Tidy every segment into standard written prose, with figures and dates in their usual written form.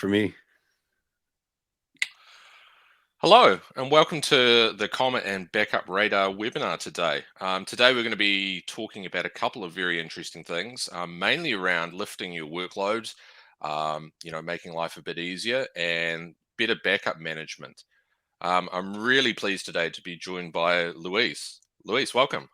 for me. Hello, and welcome to the Comet and Backup Radar webinar today. Today we're going to be talking about a couple of very interesting things, mainly around lifting your workloads, making life a bit easier and better backup management. I'm really pleased today to be joined by Luis. Luis, welcome.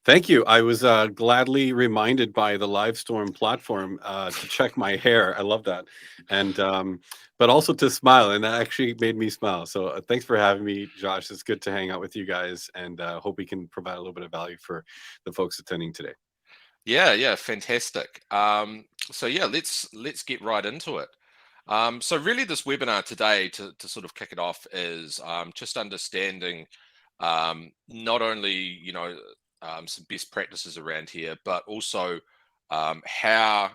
Thank you. I was gladly reminded by the Livestorm platform to check my hair. I love that, and but also to smile, and that actually made me smile. So thanks for having me, Josh. It's good to hang out with you guys, and hope we can provide a little bit of value for the folks attending today. Yeah, fantastic. Let's get right into it. So really this webinar today to sort of kick it off is just understanding not only, some best practices around here, but also how,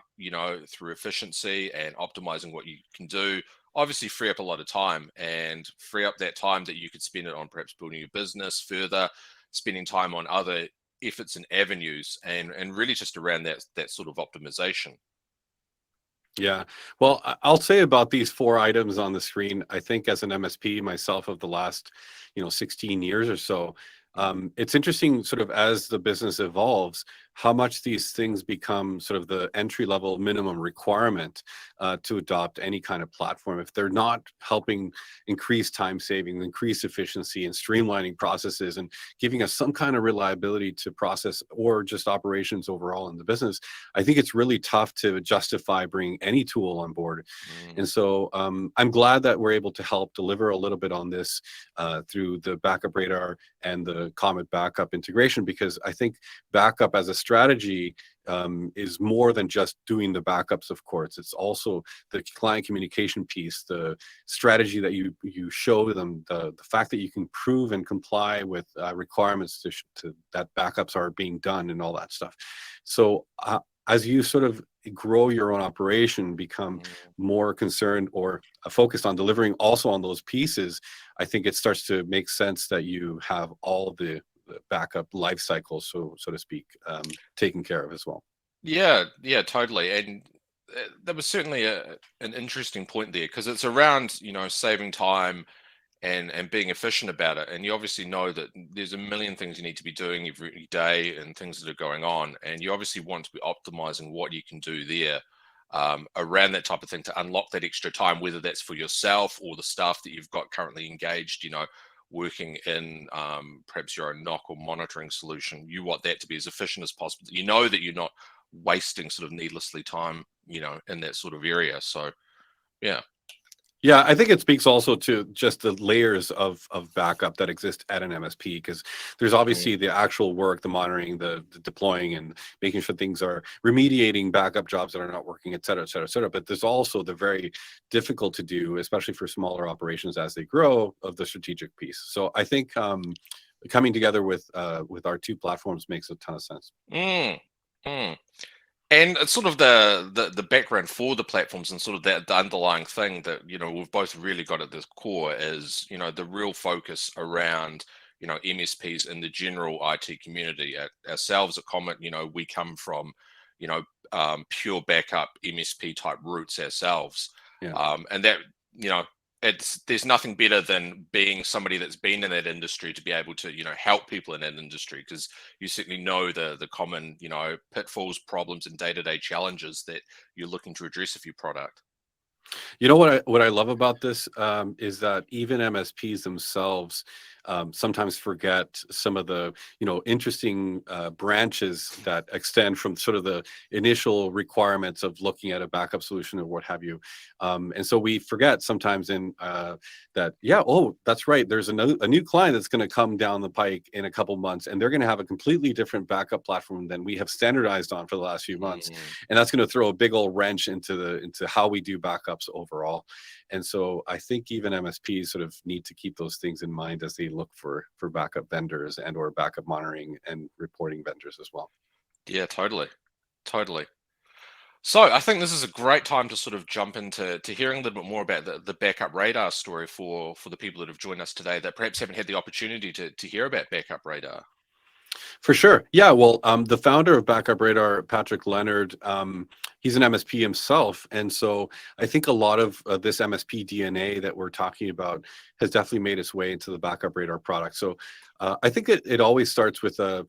through efficiency and optimizing what you can do, obviously free up a lot of time and free up that time that you could spend it on perhaps building your business further, spending time on other efforts and avenues and really just around that sort of optimization. Yeah. Well, I'll say about these four items on the screen. I think as an MSP myself of the last, 16 years or so, it's interesting sort of as the business evolves, how much these things become sort of the entry level minimum requirement to adopt any kind of platform. If they're not helping increase time saving, increase efficiency, and streamlining processes and giving us some kind of reliability to process or just operations overall in the business, I think it's really tough to justify bringing any tool on board. And Mm. so I'm glad that we're able to help deliver a little bit on this through the Backup Radar and the Comet Backup integration, because I think backup as a strategy is more than just doing the backups, of course. It's also the client communication piece, the strategy that you show them, the fact that you can prove and comply with requirements to that backups are being done and all that stuff. So as you sort of grow your own operation, become Mm. more concerned or focused on delivering also on those pieces, I think it starts to make sense that you have all the backup life cycle, so to speak, taken care of as well. Yeah, totally. And that was certainly an interesting point there because it's around, saving time and being efficient about it. And you obviously know that there's a million things you need to be doing every day and things that are going on. And you obviously want to be optimizing what you can do there around that type of thing to unlock that extra time, whether that's for yourself or the staff that you've got currently engaged, working in perhaps your own knock or monitoring solution. You want that to be as efficient as possible. You know that you're not wasting sort of needlessly time, in that sort of area. So, yeah. Yeah, I think it speaks also to just the layers of backup that exist at an MSP, because there's Mm. obviously the actual work, the monitoring, the deploying, and making sure things are remediating backup jobs that are not working, et cetera, et cetera, et cetera. But there's also the very difficult to do, especially for smaller operations as they grow, of the strategic piece. So I think coming together with our two platforms makes a ton of sense. Mm. Mm. And it's sort of the background for the platforms and sort of that the underlying thing that we've both really got at the core is the real focus around MSPs in the general IT community. Ourselves at Comet, we come from pure backup MSP type roots ourselves, Yeah. and that you know there's nothing better than being somebody that's been in that industry to be able to help people in that industry, because you certainly know the common pitfalls, problems, and day-to-day challenges that you're looking to address with your product. You know what I love about this is that even MSPs themselves sometimes forget some of the interesting branches that extend from sort of the initial requirements of looking at a backup solution or what have you, and so we forget sometimes in that, yeah, oh, that's right, there's a new client that's going to come down the pike in a couple months, and they're going to have a completely different backup platform than we have standardized on for the last few months, Mm. and that's going to throw a big old wrench into how we do backups overall. And so I think even MSPs sort of need to keep those things in mind as they look for backup vendors and or backup monitoring and reporting vendors as well. Yeah, totally. So I think this is a great time to sort of jump into hearing a little bit more about the backup radar story for the people that have joined us today that perhaps haven't had the opportunity to hear about backup radar. For sure. Yeah. Well, the founder of Backup Radar, Patrick Leonard, he's an MSP himself. And so I think a lot of this MSP DNA that we're talking about has definitely made its way into the Backup Radar product. So I think it always starts with a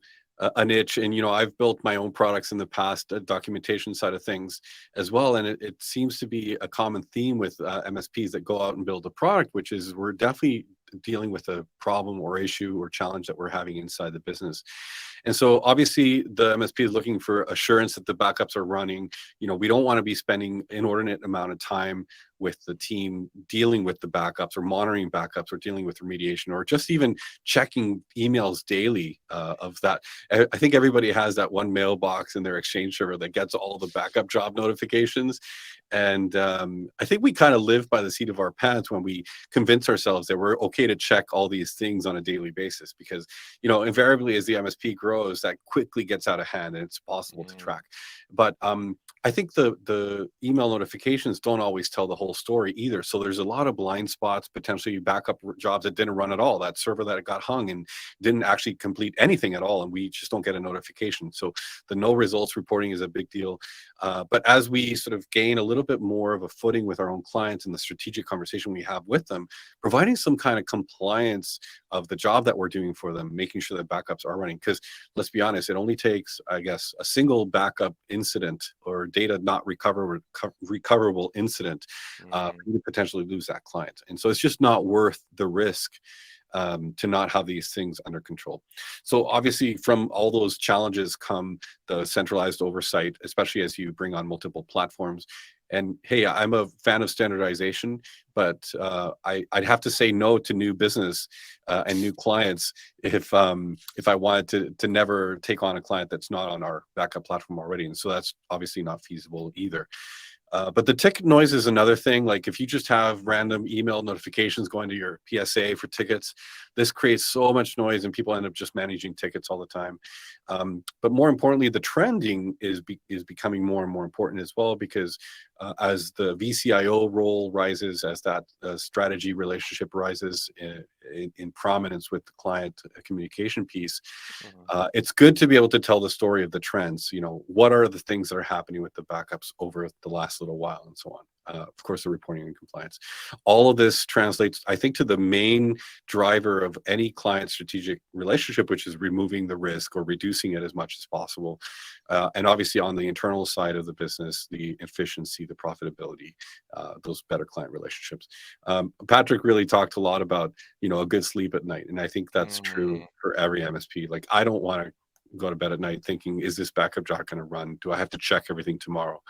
niche. And, I've built my own products in the past, documentation side of things as well. And it seems to be a common theme with MSPs that go out and build a product, which is we're definitely dealing with a problem or issue or challenge that we're having inside the business. And so obviously the MSP is looking for assurance that the backups are running. We don't want to be spending inordinate amount of time with the team dealing with the backups or monitoring backups or dealing with remediation or just even checking emails daily of that. I think everybody has that one mailbox in their Exchange server that gets all the backup job notifications. And I think we kind of live by the seat of our pants when we convince ourselves that we're okay to check all these things on a daily basis because, invariably as the MSP grows, that quickly gets out of hand and it's possible to track. But I think the email notifications don't always tell the whole story either. So there's a lot of blind spots, potentially backup jobs that didn't run at all, that server that got hung and didn't actually complete anything at all. And we just don't get a notification. So the no results reporting is a big deal. But as we sort of gain a little bit more of a footing with our own clients and the strategic conversation we have with them, providing some kind of compliance of the job that we're doing for them, making sure that backups are running. Because let's be honest, it only takes, I guess, a single backup incident or data not recoverable incident for you to potentially lose that client. And so it's just not worth the risk to not have these things under control. So obviously from all those challenges come the centralized oversight, especially as you bring on multiple platforms. And hey, I'm a fan of standardization, but I'd have to say no to new business and new clients if I wanted to never take on a client that's not on our backup platform already. And so that's obviously not feasible either. But the ticket noise is another thing. Like if you just have random email notifications going to your PSA for tickets, this creates so much noise and people end up just managing tickets all the time. But more importantly, the trending is becoming more and more important as well, because as the VCIO role rises, as that strategy relationship rises in prominence with the client communication piece, it's good to be able to tell the story of the trends. What are the things that are happening with the backups over the last little while and so on. Of course, the reporting and compliance. All of this translates, I think, to the main driver of any client strategic relationship, which is removing the risk or reducing it as much as possible. And obviously on the internal side of the business, the efficiency, the profitability, those better client relationships. Patrick really talked a lot about, a good sleep at night. And I think that's true for every MSP. Like, I don't want to go to bed at night thinking, is this backup job going to run? Do I have to check everything tomorrow?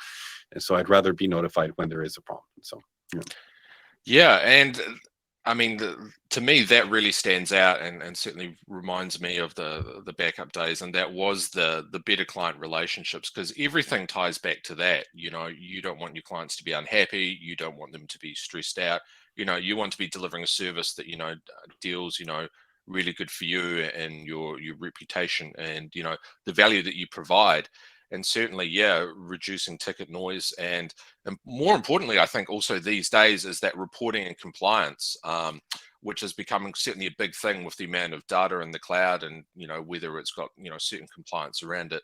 And so I'd rather be notified when there is a problem. So, yeah, and I mean, to me, that really stands out and certainly reminds me of the backup days, and that was the better client relationships, because everything ties back to that. You don't want your clients to be unhappy, you don't want them to be stressed out. You want to be delivering a service that deals really good for you and your reputation and the value that you provide. And certainly, yeah, reducing ticket noise, and more importantly, I think also these days is that reporting and compliance, which is becoming certainly a big thing with the amount of data in the cloud, and whether it's got certain compliance around it,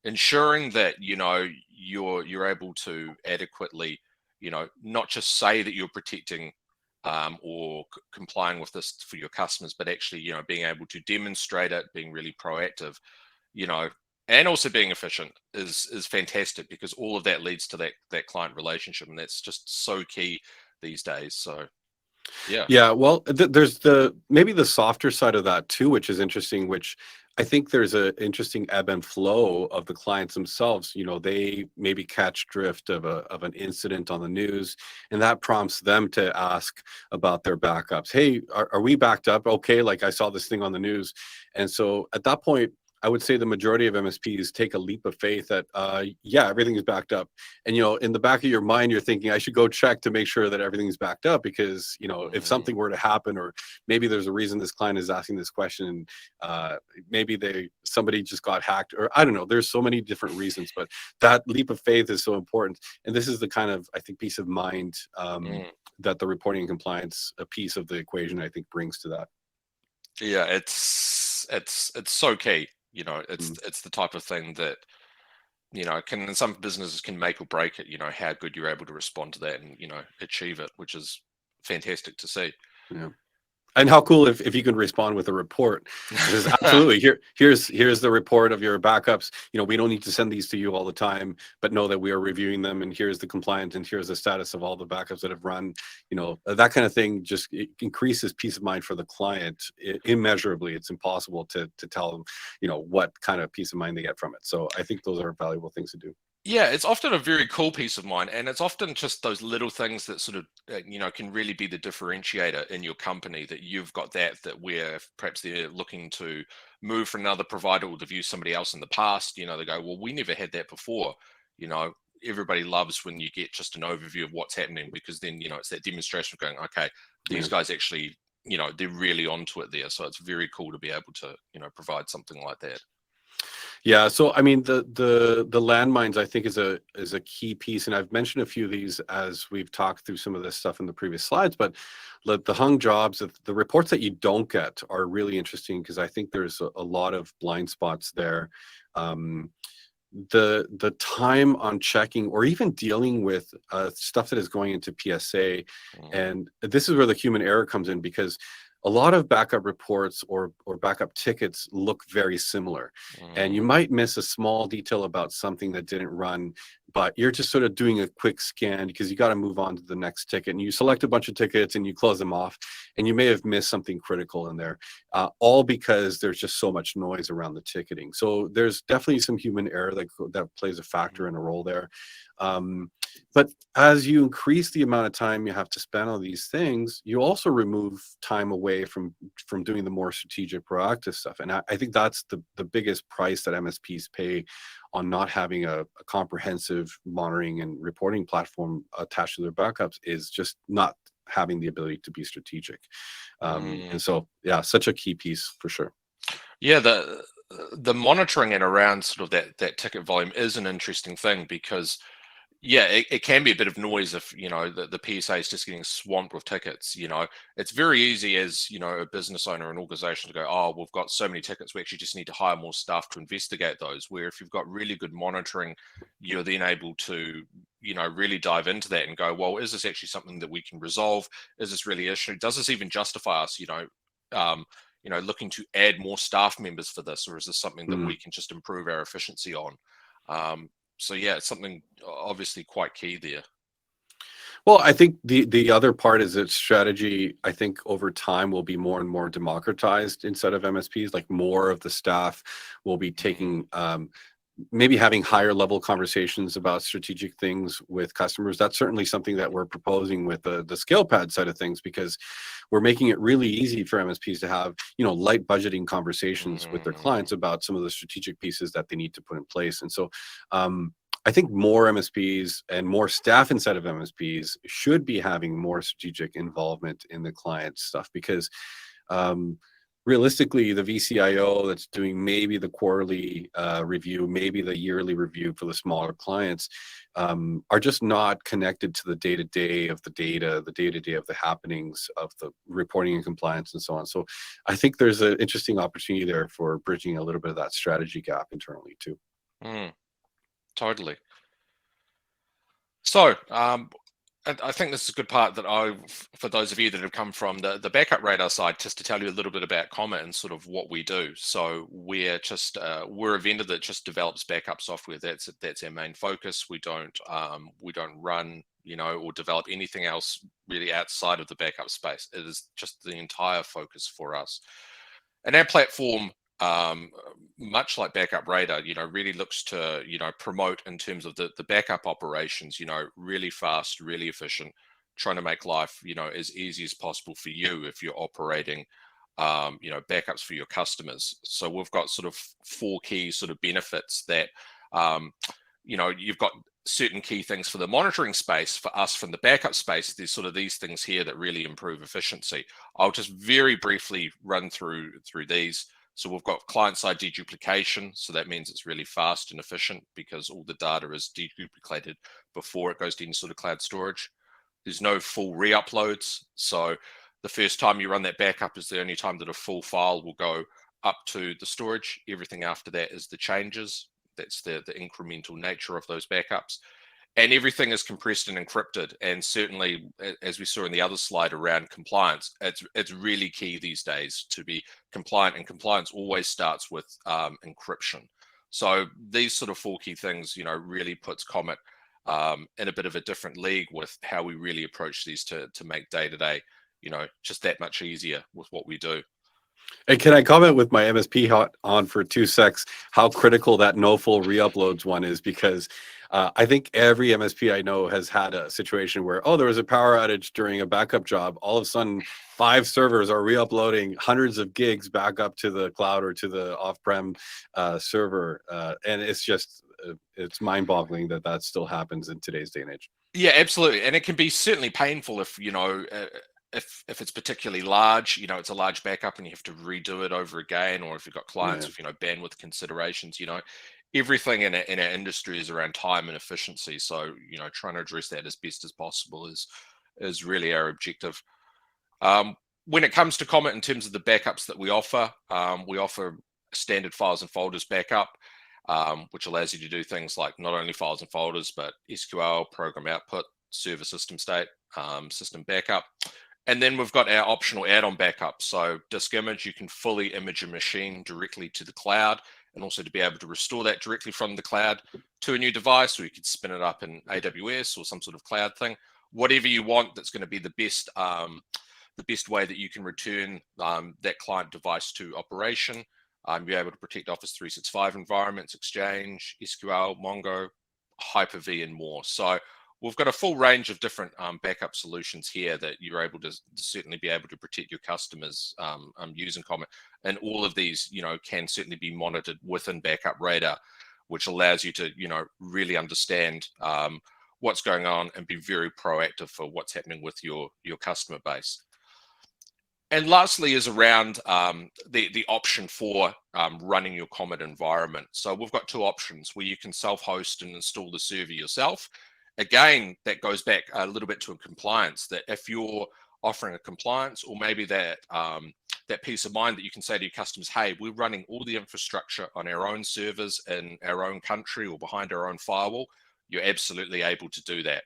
ensuring that you're able to adequately not just say that you're protecting or complying with this for your customers, but actually being able to demonstrate it, being really proactive, and also being efficient is fantastic, because all of that leads to that client relationship, and that's just so key these days. So yeah, well, there's maybe the softer side of that too, which is interesting, which I think there's an interesting ebb and flow of the clients themselves. They maybe catch drift of an incident on the news, and that prompts them to ask about their backups. Hey, are we backed up? Okay, like I saw this thing on the news. And so at that point, I would say the majority of MSPs take a leap of faith that, yeah, everything is backed up. And, in the back of your mind, you're thinking, I should go check to make sure that everything's backed up, because, if something were to happen, or maybe there's a reason this client is asking this question, maybe somebody just got hacked, or I don't know, there's so many different reasons, but that leap of faith is so important. And this is the kind of, I think, peace of mind that the reporting and compliance, a piece of the equation, I think, brings to that. yeah, it's so key. You know, Mm. it's the type of thing that, you know, can, in some businesses can make or break it, you know, how good you're able to respond to that and, you know, achieve it, which is fantastic to see. Yeah. And how cool if you can respond with a report that says, absolutely, here's the report of your backups. You know, we don't need to send these to you all the time, but know that we are reviewing them, and here's the compliance, and here's the status of all the backups that have run. You know, that kind of thing just it increases peace of mind for the client immeasurably. It's impossible to tell them, you know, what kind of peace of mind they get from it. So I think those are valuable things to do. Yeah, it's often a very cool piece of mind, and it's often just those little things that sort of, you know, can really be the differentiator in your company, that you've got that where perhaps they're looking to move from another provider or to use somebody else in the past, you know, they go, well, we never had that before. You know, everybody loves when you get just an overview of what's happening, because then, you know, it's that demonstration of going, okay, these Yeah. guys actually, you know, they're really onto it there. So it's very cool to be able to, you know, provide something like that. Yeah, so I mean the landmines I think is a key piece, and I've mentioned a few of these as we've talked through some of this stuff in the previous slides. But the hung jobs, the reports that you don't get are really interesting, because I think there's a lot of blind spots there. Um, the time on checking or even dealing with stuff that is going into PSA, Mm, and this is where the human error comes in, because a lot of backup reports or backup tickets look very similar, and you mm, might miss a small detail about something that didn't run, but you're just sort of doing a quick scan because you got to move on to the next ticket, and you select a bunch of tickets and you close them off, and you may have missed something critical in there, all because there's just so much noise around the ticketing. So there's definitely some human error that plays a factor and a role there. Um, but as you increase the amount of time you have to spend on these things, you also remove time away from doing the more strategic, proactive stuff. And I think that's the biggest price that MSPs pay on not having a comprehensive monitoring and reporting platform attached to their backups, is just not having the ability to be strategic. mm. And so, yeah, such a key piece for sure. Yeah, the monitoring and around sort of that ticket volume is an interesting thing, because yeah, it can be a bit of noise if, you know, the PSA is just getting swamped with tickets. You know, it's very easy as, you know, a business owner, an organization, to go, oh, we've got so many tickets, we actually just need to hire more staff to investigate those. Where if you've got really good monitoring, you're then able to, you know, really dive into that and go, well, is this actually something that we can resolve? Is this really an issue? Does this even justify us, you know, looking to add more staff members for this, or is this something that Mm. we can just improve our efficiency on? So yeah, it's something obviously quite key there. Well, I think the other part is that strategy, I think over time will be more and more democratized inside of MSPs. Like more of the staff will be Mm, taking maybe having higher level conversations about strategic things with customers. That's certainly something that we're proposing with the scale pad side of things, because we're making it really easy for MSPs to have, you know, light budgeting conversations with their mm, clients about some of the strategic pieces that they need to put in place. And so I think more MSPs and more staff inside of MSPs should be having more strategic involvement in the client stuff, because um, realistically, the VCIO that's doing maybe the quarterly review, maybe the yearly review for the smaller clients, are just not connected to the day-to-day of the data, the day-to-day of the happenings of the reporting and compliance and so on. So I think there's an interesting opportunity there for bridging a little bit of that strategy gap internally too. mm, totally. So, and I think this is a good part that for those of you that have come from the backup radar side, just to tell you a little bit about Comet and sort of what we do. So we're a vendor that just develops backup software. That's our main focus. We don't run, you know, or develop anything else really outside of the backup space. It is just the entire focus for us. And our platform, um, much like Backup Radar, you know, really looks to, you know, promote in terms of the backup operations, you know, really fast, really efficient, trying to make life, you know, as easy as possible for you if you're operating, you know, backups for your customers. So we've got sort of four key sort of benefits that, um, you know, you've got certain key things for the monitoring space. For us from the backup space, there's sort of these things here that really improve efficiency. I'll just very briefly run through these. So we've got client-side deduplication. So that means it's really fast and efficient because all the data is deduplicated before it goes to any sort of cloud storage. There's no full re-uploads. So the first time you run that backup is the only time that a full file will go up to the storage. Everything after that is the changes. That's the incremental nature of those backups. And everything is compressed and encrypted. And certainly, as we saw in the other slide around compliance, it's really key these days to be compliant. And compliance always starts with encryption. So these sort of 4 key things, really puts Comet in a bit of a different league with how we really approach these to make day-to-day, just that much easier with what we do. And can I comment with my MSP hat on for 2 secs how critical that no full re-uploads one is? Because I think every MSP I know has had a situation where, there was a power outage during a backup job. All of a sudden, 5 servers are re-uploading hundreds of gigs back up to the cloud or to the off-prem server. And it's just, it's mind-boggling that that still happens in today's day and age. Yeah, absolutely. And it can be certainly painful if, if it's particularly large, it's a large backup and you have to redo it over again, or if you've got clients with, bandwidth considerations, everything in our industry is around time and efficiency. So, trying to address that as best as possible is really our objective. When it comes to Comet, in terms of the backups that we offer standard files and folders backup, which allows you to do things like not only files and folders, but SQL, program output, server system state, system backup. And then we've got our optional add-on backup. So disk image, you can fully image a machine directly to the cloud, and also to be able to restore that directly from the cloud to a new device, or you could spin it up in AWS or some sort of cloud thing. Whatever you want, that's going to be the best way that you can return that client device to operation. You're able to protect Office 365 environments, Exchange, SQL, Mongo, Hyper-V, and more. So we've got a full range of different backup solutions here that you're able to certainly be able to protect your customers using Comet. And all of these, can certainly be monitored within Backup Radar, which allows you to, really understand what's going on and be very proactive for what's happening with your customer base. And lastly is around the option for running your Comet environment. So we've got 2 options where you can self-host and install the server yourself. Again, that goes back a little bit to a compliance, that if you're offering a compliance, or maybe that that peace of mind that you can say to your customers, hey, we're running all the infrastructure on our own servers in our own country or behind our own firewall, you're absolutely able to do that.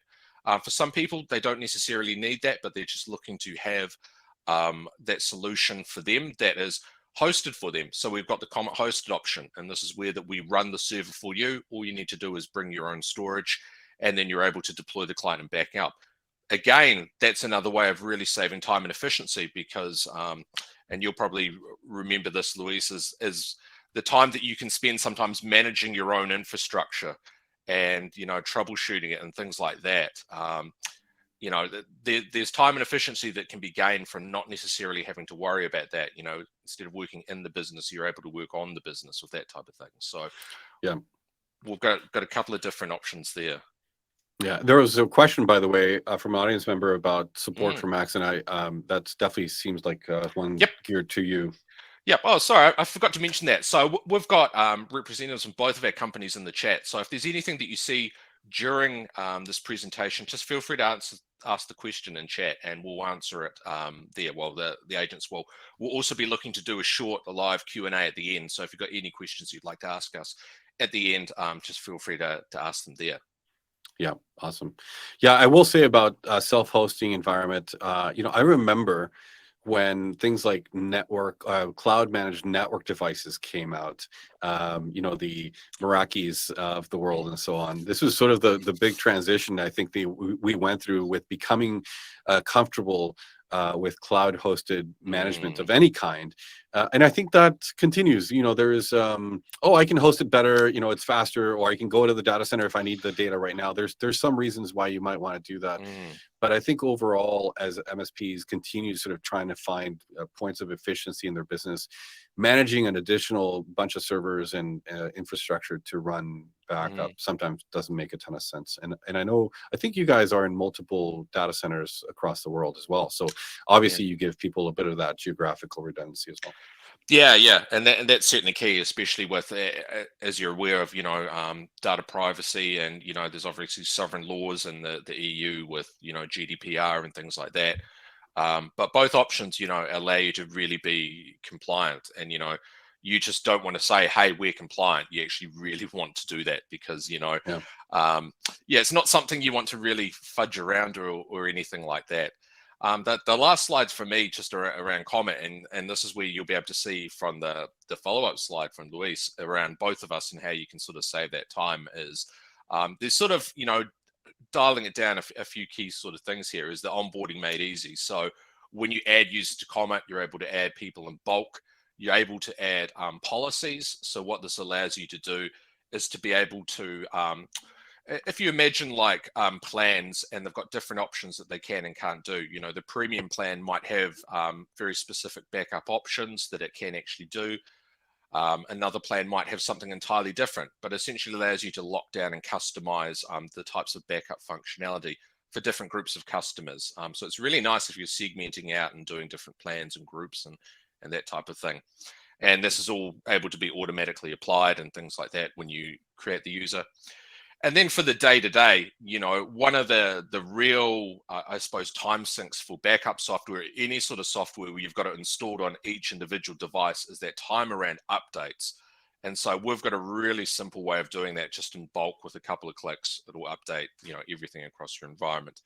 For some people, they don't necessarily need that, but they're just looking to have that solution for them that is hosted for them. So we've got the Comet hosted option, and this is where that we run the server for you. All you need to do is bring your own storage, and then you're able to deploy the client and back up. Again, that's another way of really saving time and efficiency, because and you'll probably remember this, Luis, is the time that you can spend sometimes managing your own infrastructure and troubleshooting it and things like that. There's time and efficiency that can be gained from not necessarily having to worry about that. Instead of working in the business, you're able to work on the business with that type of thing. So Yeah, we've got a couple of different options there. Yeah, there was a question, by the way, from an audience member about support for Max, and I that's definitely seems like one geared to you. Yep. Oh, sorry, I forgot to mention that. So we've got representatives from both of our companies in the chat. So if there's anything that you see during this presentation, just feel free to ask the question in chat, and we'll answer it there. Well, the agents will also be looking to do a live Q&A at the end. So if you've got any questions you'd like to ask us at the end, just feel free to ask them there. Yeah, awesome. Yeah, I will say about self-hosting environment. I remember when things like cloud managed network devices came out, the Meraki's of the world and so on. This was sort of the big transition I think we went through with becoming comfortable with cloud hosted management of any kind. And I think that continues. There is, I can host it better, it's faster, or I can go to the data center if I need the data right now. There's some reasons why you might want to do that. But I think overall, as MSPs continue sort of trying to find points of efficiency in their business, managing an additional bunch of servers and infrastructure to run backup sometimes doesn't make a ton of sense. And I think you guys are in multiple data centers across the world as well. So obviously you give people a bit of that geographical redundancy as well. Yeah, and that's certainly key, especially with, as you're aware of, data privacy, and there's obviously sovereign laws in the EU with GDPR and things like that. But both options, allow you to really be compliant, and you just don't want to say, hey, we're compliant. You actually really want to do that because, Yeah. yeah, it's not something you want to really fudge around or anything like that. The last slides for me just around Comet, and this is where you'll be able to see from the follow-up slide from Luis around both of us and how you can sort of save that time is there's sort of, dialing it down a few key sort of things here is the onboarding made easy. So when you add users to Comet, you're able to add people in bulk. You're able to add policies. So what this allows you to do is to be able to if you imagine like plans and they've got different options that they can and can't do, the premium plan might have very specific backup options that it can actually do. Another plan might have something entirely different, but essentially allows you to lock down and customize the types of backup functionality for different groups of customers. So it's really nice if you're segmenting out and doing different plans and groups and that type of thing. And this is all able to be automatically applied and things like that when you create the user. And then for the day-to-day, one of the real, I suppose, time sinks for backup software, any sort of software where you've got it installed on each individual device, is that time around updates. And so we've got a really simple way of doing that just in bulk with a couple of clicks. It'll update, everything across your environment.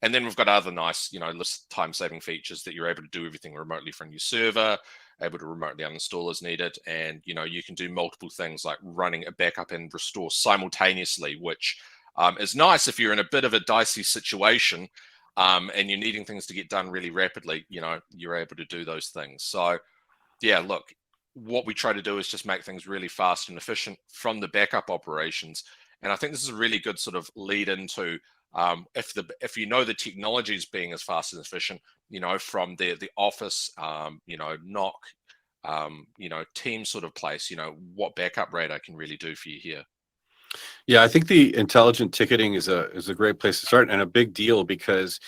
And then we've got other nice, list time-saving features that you're able to do everything remotely from your server, able to remotely uninstall as needed. And, you can do multiple things like running a backup and restore simultaneously, which is nice if you're in a bit of a dicey situation and you're needing things to get done really rapidly, you're able to do those things. So, yeah, look, what we try to do is just make things really fast and efficient from the backup operations. And I think this is a really good sort of lead into if the technology is being as fast and efficient, from the office, knock, team sort of place, what backup radar can really do for you here. Yeah, I think the intelligent ticketing is a great place to start and a big deal because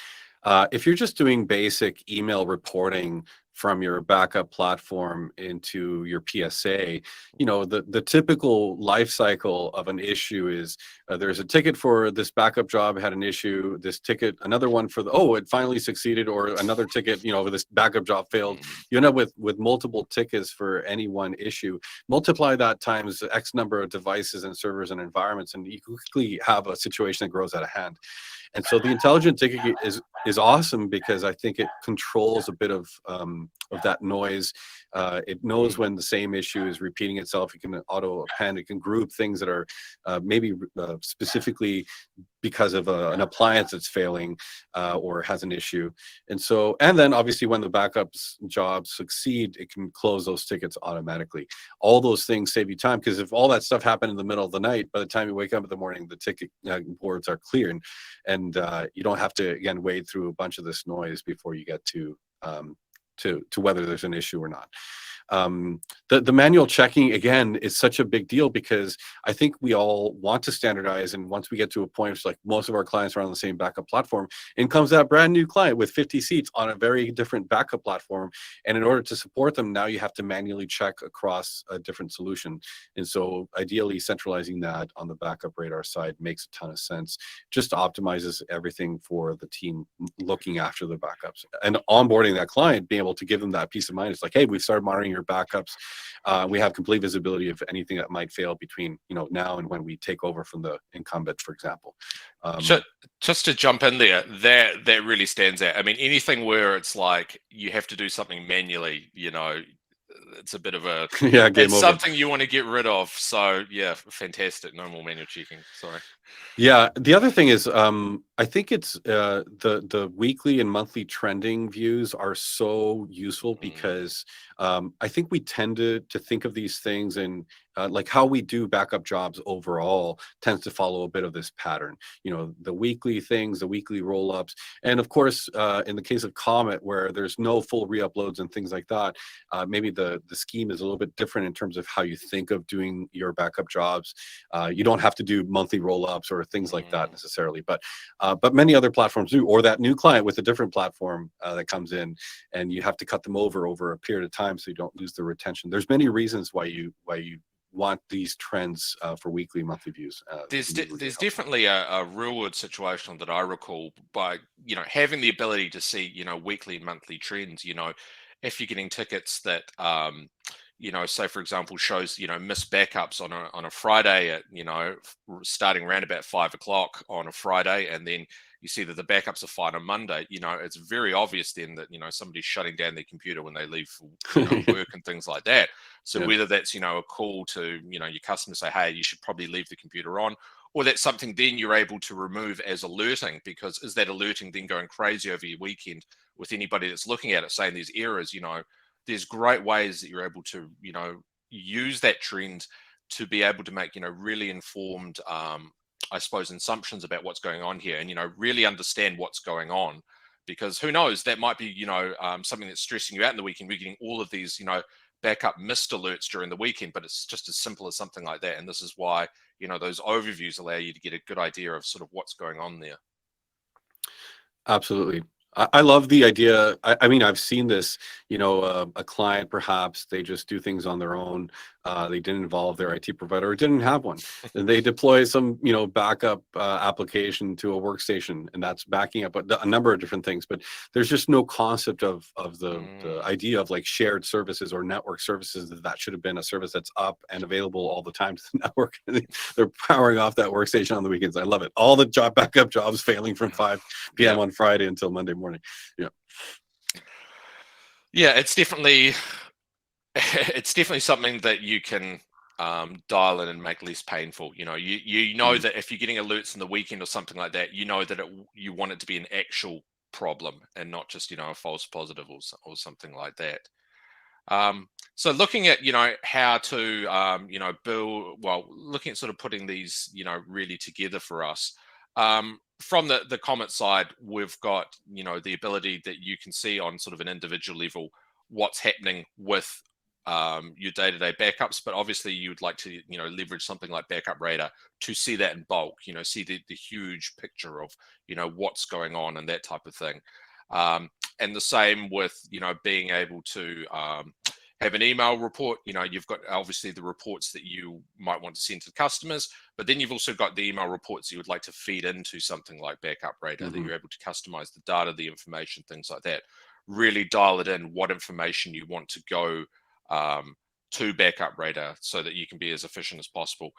if you're just doing basic email reporting from your backup platform into your PSA, the typical life cycle of an issue is there's a ticket for this backup job had an issue, this ticket, another one for it finally succeeded, or another ticket, this backup job failed. You end up with multiple tickets for any one issue. Multiply that times X number of devices and servers and environments, and you quickly have a situation that grows out of hand. And so the intelligent ticketing is awesome because I think it controls a bit of that noise. It knows when the same issue is repeating itself. It can auto append. It can group things that are maybe specifically because of an appliance that's failing or has an issue. And then obviously when the backups jobs succeed, it can close those tickets automatically. All those things save you time because if all that stuff happened in the middle of the night, by the time you wake up in the morning, the ticket boards are clear, and you don't have to again wade through a bunch of this noise before you get to whether there's an issue or not. The manual checking again is such a big deal because I think we all want to standardize, and once we get to a point, it's like most of our clients are on the same backup platform, in comes that brand new client with 50 seats on a very different backup platform, and in order to support them, now you have to manually check across a different solution. And so ideally centralizing that on the backup radar side makes a ton of sense. Just optimizes everything for the team looking after the backups and onboarding that client, being able to give them that peace of mind. It's like, hey, we've started monitoring your backups. We have complete visibility of anything that might fail between now and when we take over from the incumbent, for example. Just to jump in there, that really stands out. I mean, anything where it's like you have to do something manually, it's a bit of a yeah, game it's over. something you want to get rid of. So yeah, fantastic. No more manual checking. Sorry. Yeah, the other thing is, I think it's the weekly and monthly trending views are so useful because I think we tend to think of these things and like how we do backup jobs overall tends to follow a bit of this pattern. The weekly things, the weekly roll-ups, and of course, in the case of Comet, where there's no full re-uploads and things like that, maybe the scheme is a little bit different in terms of how you think of doing your backup jobs. You don't have to do monthly roll-ups or things like that necessarily, but many other platforms do, or that new client with a different platform that comes in, and you have to cut them over a period of time so you don't lose the retention. There's many reasons why you want these trends for weekly, monthly views. There's definitely a real world situation that I recall by having the ability to see weekly, monthly trends. If you're getting tickets that say for example shows missed backups on a Friday at starting around about 5 o'clock on a Friday, and then you see that the backups are fine on Monday, it's very obvious then that somebody's shutting down their computer when they leave for work and things like that. So Yeah. whether that's a call to your customer, say, hey, you should probably leave the computer on, or that's something then you're able to remove as alerting, because is that alerting then going crazy over your weekend with anybody that's looking at it saying there's errors? There's great ways that you're able to use that trend to be able to make really informed I suppose assumptions about what's going on here, and really understand what's going on, because who knows, that might be something that's stressing you out in the weekend. We're getting all of these backup missed alerts during the weekend, but it's just as simple as something like that. And this is why those overviews allow you to get a good idea of sort of what's going on there. Absolutely. I love the idea. I mean, I've seen this, a client, perhaps they just do things on their own. They didn't involve their IT provider, or didn't have one. And they deploy some, backup application to a workstation, and that's backing up a number of different things. But there's just no concept of the idea of like shared services or network services, that should have been a service that's up and available all the time to the network. They're powering off that workstation on the weekends. I love it. All the backup jobs failing from 5 p.m. on Friday until Monday morning. Yeah, it's definitely something that you can dial in and make less painful. You know that if you're getting alerts in the weekend or something like that, that you want it to be an actual problem and not just a false positive or something like that. So looking at how to build, well, looking at sort of putting these really together for us. From the Comet side, we've got the ability that you can see on sort of an individual level what's happening with your day-to-day backups, but obviously you'd like to leverage something like Backup Radar to see that in bulk, see the huge picture of what's going on and that type of thing. And the same with being able to have an email report. You've got obviously the reports that you might want to send to customers, but then you've also got the email reports you would like to feed into something like Backup Radar, that you're able to customize the data, the information, things like that. Really dial it in what information you want to go to Backup Radar so that you can be as efficient as possible.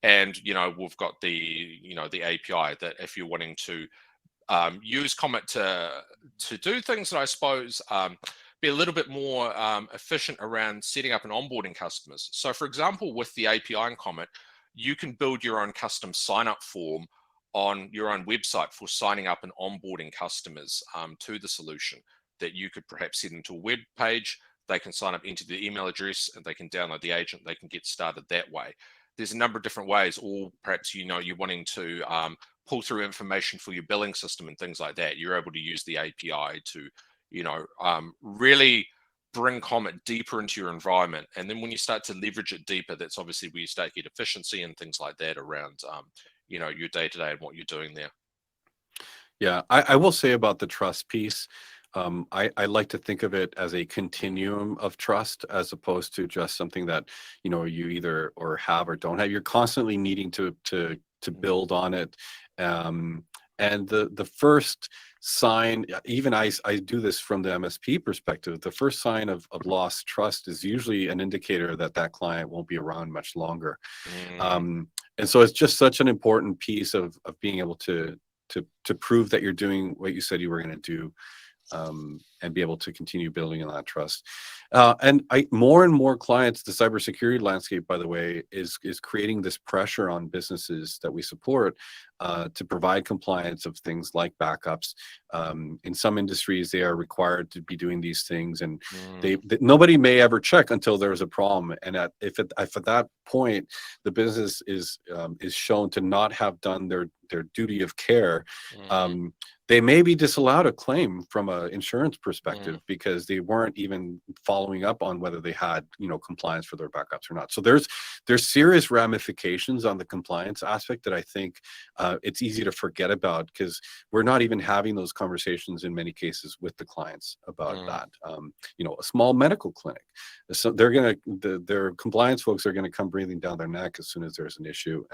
And we've got the the API that if you're wanting to use Comet to do things that I suppose be a little bit more efficient around setting up and onboarding customers. So for example, with the API in Comet, you can build your own custom sign-up form on your own website for signing up and onboarding customers to the solution, that you could perhaps send them to a web page. They can sign up, enter the email address, and they can download the agent. They can get started that way. There's a number of different ways, or perhaps you're wanting to pull through information for your billing system and things like that. You're able to use the API to really bring Comet deeper into your environment. And then when you start to leverage it deeper, that's obviously where you start to get efficiency and things like that around your day-to-day and what you're doing there. Yeah, I will say about the trust piece, I like to think of it as a continuum of trust, as opposed to just something that you either or have or don't have. You're constantly needing to build on it, and the first sign, even I do this from the MSP perspective, the first sign of lost trust is usually an indicator that that client won't be around much longer. And so it's just such an important piece of being able to prove that you're doing what you said you were going to do, and be able to continue building on that trust. And more and more clients, the cybersecurity landscape, by the way, is creating this pressure on businesses that we support to provide compliance of things like backups. In some industries, they are required to be doing these things, and nobody may ever check until there's a problem. And if at that point the business is shown to not have done their duty of care, they may be disallowed a claim from an insurance perspective because they weren't even following up on whether they had compliance for their backups or not. So there's serious ramifications on the compliance aspect that I think it's easy to forget about, because we're not even having those conversations in many cases with the clients about that. A small medical clinic, so their compliance folks are going to come breathing down their neck as soon as there's an issue,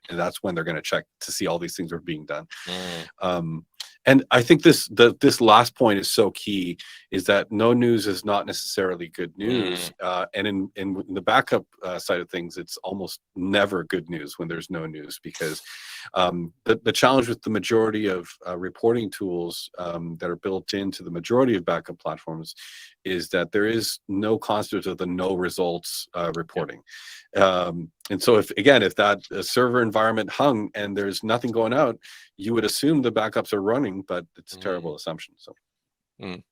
and that's when they're going to check to see all these things are being done. And I think this last point is so key, is that no news is not necessarily good news. Mm, And in the backup side of things, it's almost never good news when there's no news, because the challenge with the majority of reporting tools that are built into the majority of backup platforms is that there is no concept of the no results yeah. reporting. And so if that server environment hung and there's nothing going out, you would assume the backups are running, but it's a Mm, terrible assumption. So mm.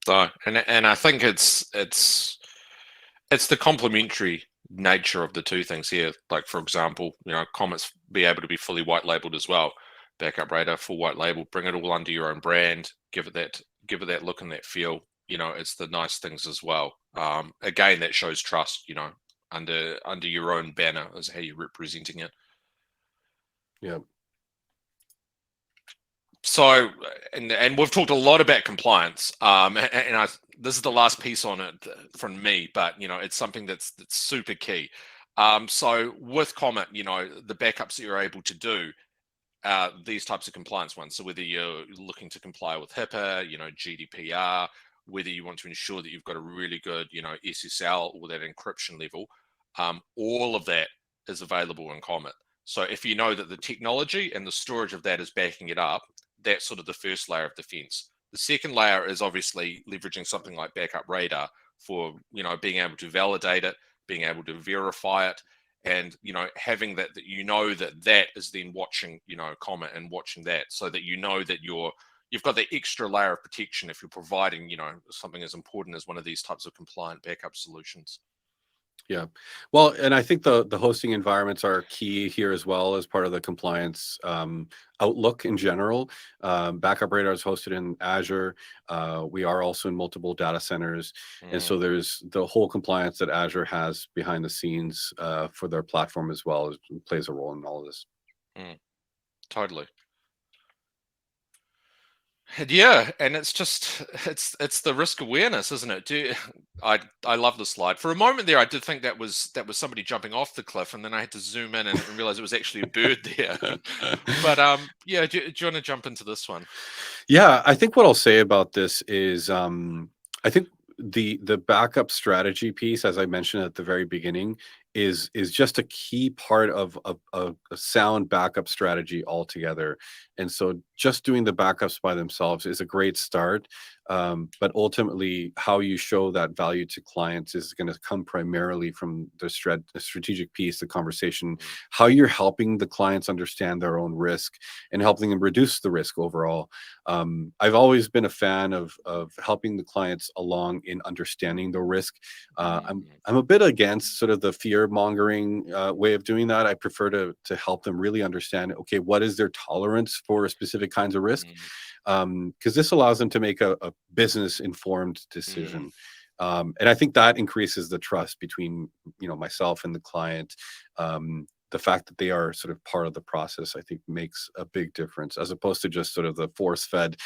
So, and I think it's the complementary nature of the two things here. Like, for example, Comet's be able to be fully white labeled as well. Backup Radar, full white label, bring it all under your own brand, give it that look and that feel. It's the nice things as well. Again, that shows trust. Under your own banner is how you're representing it. yeah. So, and we've talked a lot about compliance, and this is the last piece on it from me, but it's something that's super key. So with Comet, the backups that you're able to do, these types of compliance ones. So whether you're looking to comply with HIPAA, GDPR, whether you want to ensure that you've got a really good, SSL or that encryption level, all of that is available in Comet. So if you know that the technology and the storage of that is backing it up, that's sort of the first layer of defense. The second layer is obviously leveraging something like Backup Radar for, being able to validate it, being able to verify it, and having that that is then watching Comet and watching that, so that that you've got the extra layer of protection if you're providing something as important as one of these types of compliant backup solutions. Yeah. Well, and I think the hosting environments are key here as well, as part of the compliance outlook in general. Backup Radar is hosted in Azure. We are also in multiple data centers. And Mm, so there's the whole compliance that Azure has behind the scenes for their platform as well, plays a role in all of this. mm, totally. Yeah, and it's just it's the risk awareness, isn't it? I love the slide. For a moment there, I did think that was somebody jumping off the cliff, and then I had to zoom in and realize it was actually a bird there. But yeah, do you want to jump into this one? Yeah, I think what I'll say about this is, I think the backup strategy piece, as I mentioned at the very beginning, is just a key part of a sound backup strategy altogether. And so just doing the backups by themselves is a great start. But ultimately, how you show that value to clients is going to come primarily from the strategic piece, the conversation, Mm, how you're helping the clients understand their own risk and helping them reduce the risk overall. I've always been a fan of helping the clients along in understanding the risk. mm, I'm a bit against sort of the fear mongering way of doing that. I prefer to help them really understand, okay, what is their tolerance for specific kinds of risk, mm, because this allows them to make a business informed mm, decision. And I think that increases the trust between myself and the client. The fact that they are sort of part of the process, I think, makes a big difference, as opposed to just sort of the force fed,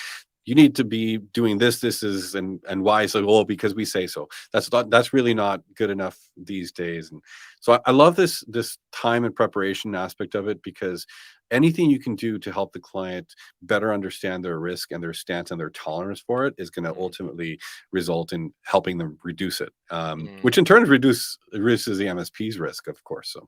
you need to be doing this, this is, and why. So, well, because we say so. That's really not good enough these days. And so I love this time and preparation aspect of it, because anything you can do to help the client better understand their risk and their stance and their tolerance for it is going to mm, ultimately result in helping them reduce it, mm. which in turn reduces the MSP's risk, of course. So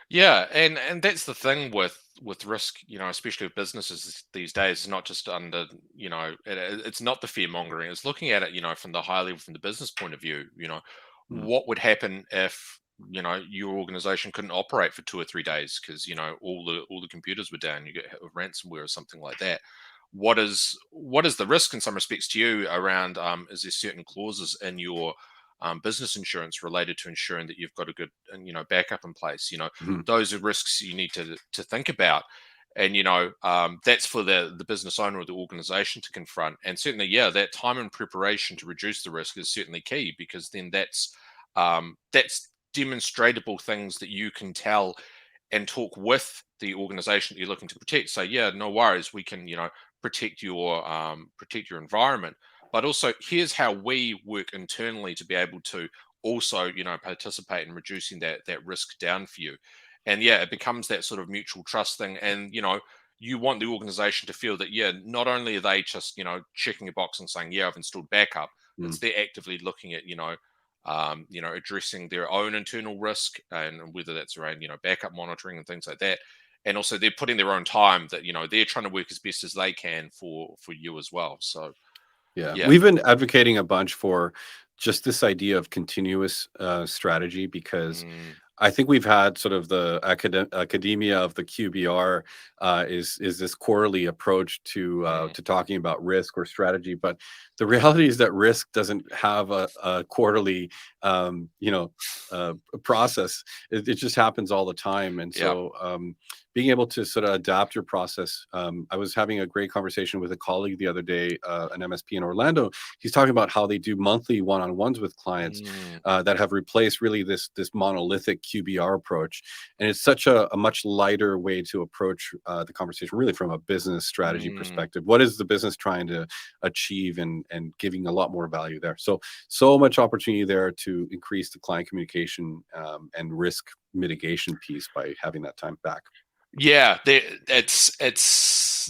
Yeah, and that's the thing with risk, especially with businesses these days. It's not just under, it's not the fear mongering. It's looking at it, from the high level, from the business point of view. mm, What would happen if your organization couldn't operate for 2 or 3 days because all the computers were down. You get hit with ransomware or something like that. What is the risk in some respects to you around? Is there certain clauses in your business insurance related to ensuring that you've got a good backup in place? mhm, Those are risks you need to think about, and that's for the business owner or the organization to confront. And certainly, yeah, that time and preparation to reduce the risk is certainly key, because then that's demonstratable things that you can tell and talk with the organization that you're looking to protect. So yeah, no worries, we can protect your environment, but also here's how we work internally to be able to also participate in reducing that risk down for you. And yeah, it becomes that sort of mutual trust thing. And you want the organization to feel that, yeah, not only are they just, checking a box and saying, yeah, I've installed backup, it's they're actively looking at, addressing their own internal risk, and whether that's around, backup monitoring and things like that. And also they're putting their own time that, they're trying to work as best as they can for you as well. So, Yeah, yeah. we've been advocating a bunch for just this idea of continuous strategy, because Mm, I think we've had sort of the academia of the QBR is this quarterly approach mm, to talking about risk or strategy, but the reality is that risk doesn't have a quarterly process. It just happens all the time, and yeah. so being able to sort of adapt your process. I was having a great conversation with a colleague the other day, an MSP in Orlando. He's talking about how they do monthly one-on-ones with clients Mm, that have replaced really this monolithic QBR approach, and it's such a much lighter way to approach the conversation, really from a business strategy mm. perspective. What is the business trying to achieve, and giving a lot more value there. So much opportunity there to increase the client communication and risk mitigation piece by having that time back. Yeah, it's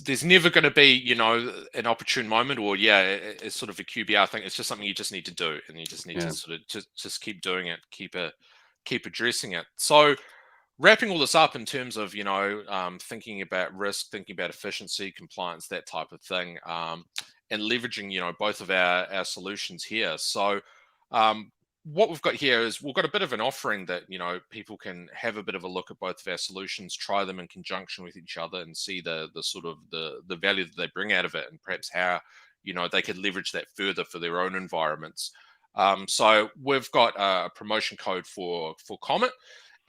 there's never going to be, an opportune moment, or yeah, it's sort of a QBR thing. It's just something you just need to do, and you just need to Yeah. sort of just keep doing it, keep addressing it. So wrapping all this up in terms of, thinking about risk, thinking about efficiency, compliance, that type of thing, and leveraging, both of our solutions here. So um, what we've got here is we've got a bit of an offering that, people can have a bit of a look at both of our solutions, try them in conjunction with each other, and see the sort of the value that they bring out of it, and perhaps how, they could leverage that further for their own environments. So we've got a promotion code for Comet,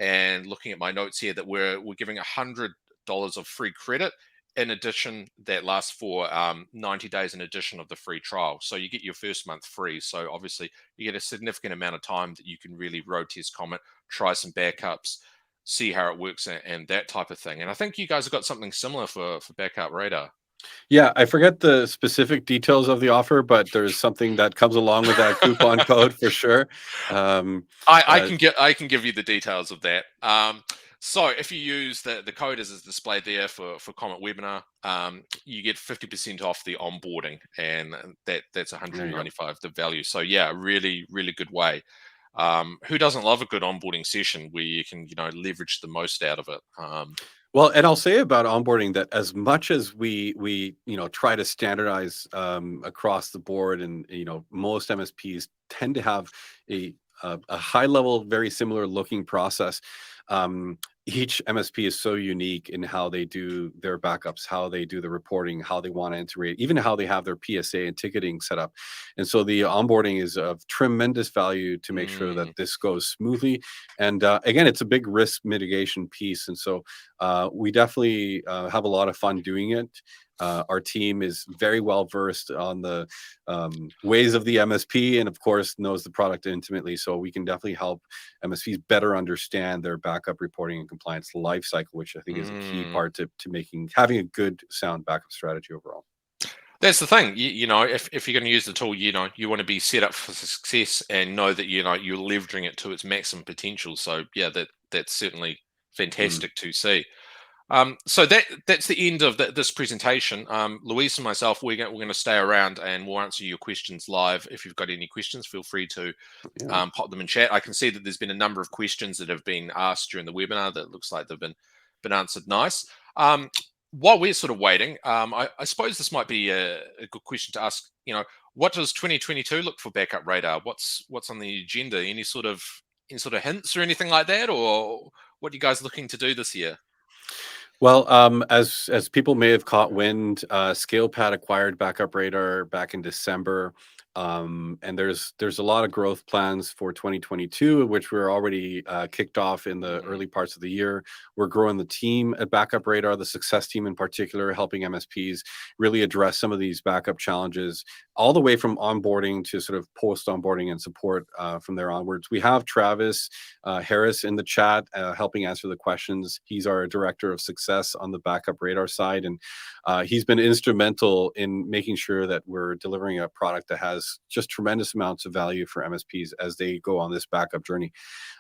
and looking at my notes here, that we're giving $100 of free credit. In addition, that lasts for 90 days in addition of the free trial. So you get your first month free. So obviously you get a significant amount of time that you can really road test Comet, try some backups, see how it works, and that type of thing. And I think you guys have got something similar for Backup Radar. Yeah, I forget the specific details of the offer, but there's something that comes along with that coupon code for sure. Um, uh, I can give you the details of that. So if you use the code as is displayed there for Comet Webinar, you get 50% off the onboarding, and that's there you go. 195 the value. So yeah, really really good way. Who doesn't love a good onboarding session where you can, leverage the most out of it? Well, and I'll say about onboarding that as much as we try to standardize across the board, and most MSPs tend to have a high level, very similar looking process. Um, each MSP is so unique in how they do their backups, how they do the reporting, how they want to integrate, even how they have their PSA and ticketing set up. And so the onboarding is of tremendous value to make sure that Mm, this goes smoothly. And again, it's a big risk mitigation piece. And so we definitely have a lot of fun doing it. Our team is very well versed on the ways of the MSP, and of course knows the product intimately. So we can definitely help MSPs better understand their backup reporting and compliance life cycle, which I think is a key mm. part to having a good sound backup strategy overall. That's the thing. If you're going to use the tool, you want to be set up for success and know that, you're leveraging it to its maximum potential. So yeah, that's certainly Mm, fantastic to see. So that's the end of this presentation. Louise and myself, we're going to stay around and we'll answer your questions live. If you've got any questions, feel free to yeah. pop them in chat. I can see that there's been a number of questions that have been asked during the webinar that looks like they've been answered nice. While we're sort of waiting, I suppose this might be a good question to ask. What does 2022 look for Backup Radar? What's on the agenda? Any sort of hints or anything like that, or what are you guys looking to do this year? Well, as people may have caught wind, ScalePad acquired Backup Radar back in December, and there's a lot of growth plans for 2022, which we're already kicked off in the Mm, early parts of the year. We're growing the team at Backup Radar, the success team in particular, helping MSPs really address some of these backup challenges, all the way from onboarding to sort of post onboarding and support from there onwards. We have Travis Harris in the chat helping answer the questions. He's our director of success on the Backup Radar side, and he's been instrumental in making sure that we're delivering a product that has tremendous, just tremendous amounts of value for MSPs as they go on this backup journey.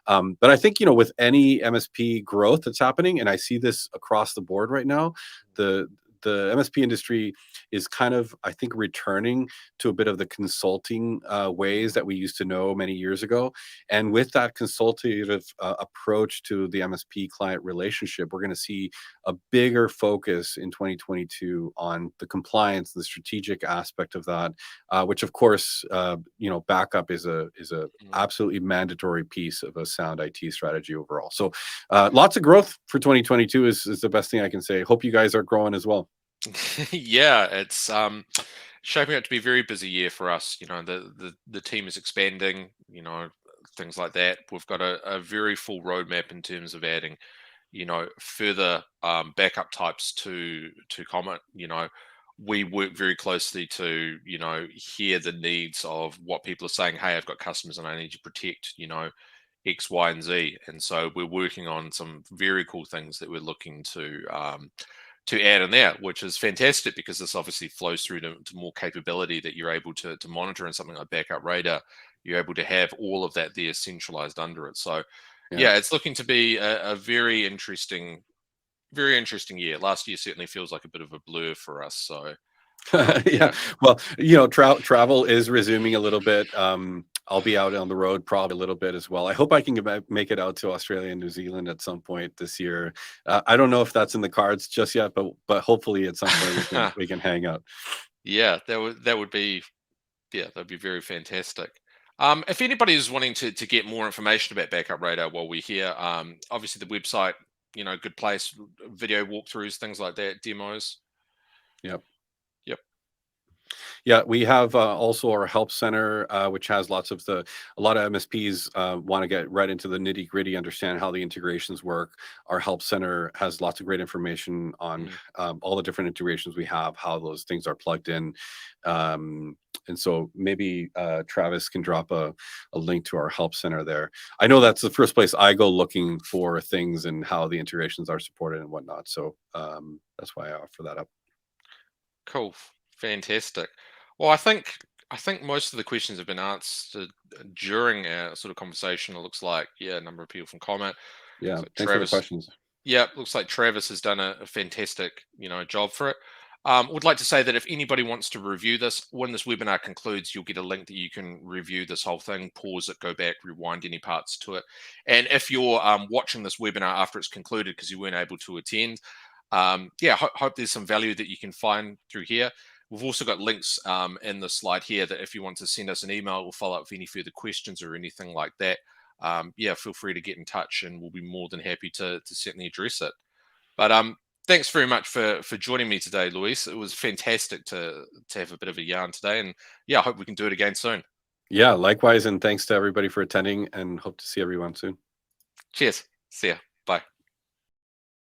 But I think, with any MSP growth that's happening, and I see this across the board right now, the MSP industry is kind of, I think, returning to a bit of the consulting ways that we used to know many years ago. And with that consultative approach to the MSP client relationship, we're going to see a bigger focus in 2022 on the compliance, the strategic aspect of that, which of course, backup is a absolutely mandatory piece of a sound IT strategy overall. So lots of growth for 2022 is the best thing I can say. Hope you guys are growing as well. Yeah, it's shaping up to be a very busy year for us. The team is expanding, things like that. We've got a very full roadmap in terms of adding, further backup types to Comet. We work very closely to, hear the needs of what people are saying. Hey, I've got customers and I need to protect, X, Y, and Z. And so we're working on some very cool things that we're looking to add in there, which is fantastic because this obviously flows through to more capability that you're able to monitor in something like Backup Radar. You're able to have all of that there centralized under it. So yeah, it's looking to be a very interesting year. Last year certainly feels like a bit of a blur for us. So Yeah. Well, travel is resuming a little bit. I'll be out on the road probably a little bit as well. I hope I can make it out to Australia and New Zealand at some point this year. I don't know if that's in the cards just yet, but hopefully at some point we can hang out. Yeah, that would be that'd be very fantastic. If anybody is wanting to get more information about Backup Radar while we're here, obviously the website, good place, video walkthroughs, things like that, demos. Yep. Yep. Yeah, we have also our help center, which has a lot of MSPs want to get right into the nitty gritty, understand how the integrations work. Our help center has lots of great information on all the different integrations we have, how those things are plugged in. And so maybe Travis can drop a link to our help center there. I know that's the first place I go looking for things and how the integrations are supported and whatnot. So that's why I offer that up. Cool. Fantastic. Well, I think most of the questions have been answered during our sort of conversation. It looks like, a number of people from Comet. Yeah, So thanks for the questions. Yeah, looks like Travis has done a fantastic, job for it. Would like to say that if anybody wants to review this, when this webinar concludes, you'll get a link that you can review this whole thing, pause it, go back, rewind any parts to it. And if you're watching this webinar after it's concluded because you weren't able to attend, hope there's some value that you can find through here. We've also got links in the slide here that if you want to send us an email or follow up with any further questions or anything like that, feel free to get in touch and we'll be more than happy to certainly address it. But thanks very much for joining me today, Luis. It was fantastic to have a bit of a yarn today, and I hope we can do it again soon. Yeah, likewise, and thanks to everybody for attending, and hope to see everyone soon. Cheers. See ya. Bye.